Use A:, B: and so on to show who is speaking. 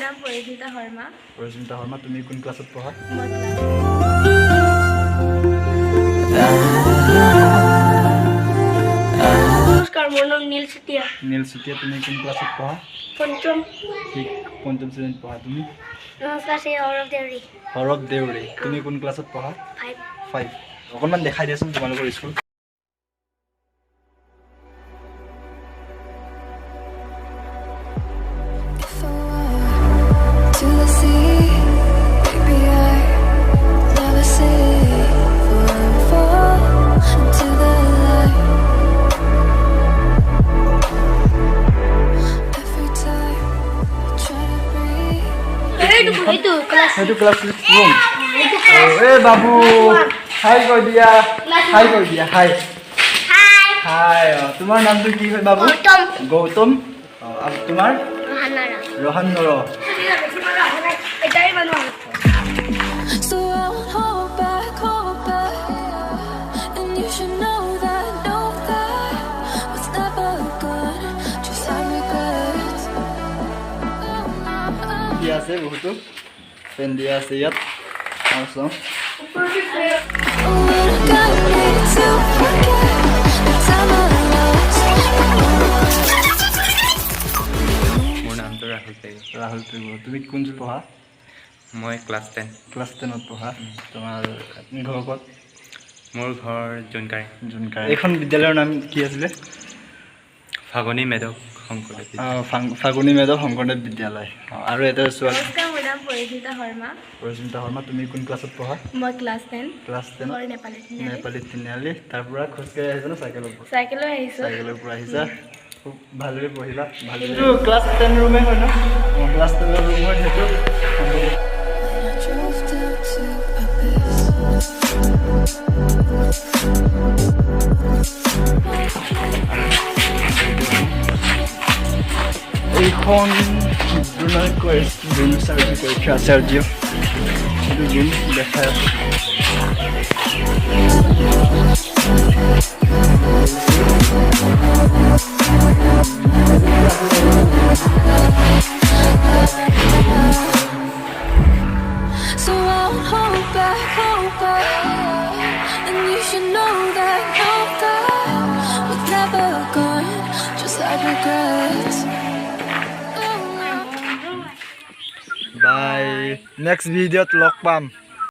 A: নাম পৰিস্মিতা শৰ্মা।
B: পৰিস্মিতা শৰ্মা, তুমি কোন ক্লাছত পঢ়া?
A: মই নমস্কাৰ, মোৰ নাম নীল চেতিয়া।
B: নীল চেতিয়া, তুমি কোন ক্লাছত পঢ়া?
A: পঞ্চম।
B: ঠিক, পঞ্চম শ্ৰেণীত পঢ়া। তুমি?
A: নমস্কাৰ, শ্ৰী সৌৰভ দেউৰী।
B: সৌৰভ দেউৰী, তুমি কোন ক্লাছত পঢ়া? 5। অকণমান দেখাই দিয়াচোন তোমালোকৰ school. Itu kelas room. Babu, hai kau dia, hai. Hai, तुम्हारा नाम तो क्या है बाबू? गौतम। अब तुम्हार? रोहन नरो। Dia se बहुतो पेन दिया से यात awesome
C: মোৰ নামটো ৰাহুল পেগু
B: তুমি কোন পঢ়া?
C: মই ক্লাছ 10
B: ত পঢ়া তোমাৰ ঘৰ ক'ত?
C: মোৰ ঘৰ জুনকাৰী
B: এইখন বিদ্যালয়ৰ নাম কি আছিল?
C: ফাগুনী মেধৱ শংকৰদেৱ
B: ফাগুনী মেধৱ শংকৰদেৱ বিদ্যালয়। আৰু এটা ছোৱালী।
A: নমস্কাৰ, মোৰ নাম পৰিস্মিতা শৰ্মা।
B: পৰিস্মিতা শৰ্মা, তুমি কোন ক্লাছত পঢ়া?
A: মই ক্লাছ 10।
B: নেপালী তিনিআলি। তাৰ পৰা খোজকাঢ়ি আহিছা নে চাইকেলৰ পৰা?
A: চাইকেলৰ
B: পৰা আহিছা। খুব ভালদৰে পঢ়িবা। কিন্তু ক্লাছ 10 ৰুমে হয় ন? ক্লাছ 10 ৰুম হয় সেইটো। এইখন পৰীক্ষা আছে আৰু দিয়ক ৰুম দেখাই আছে। Bye. Next video log pam.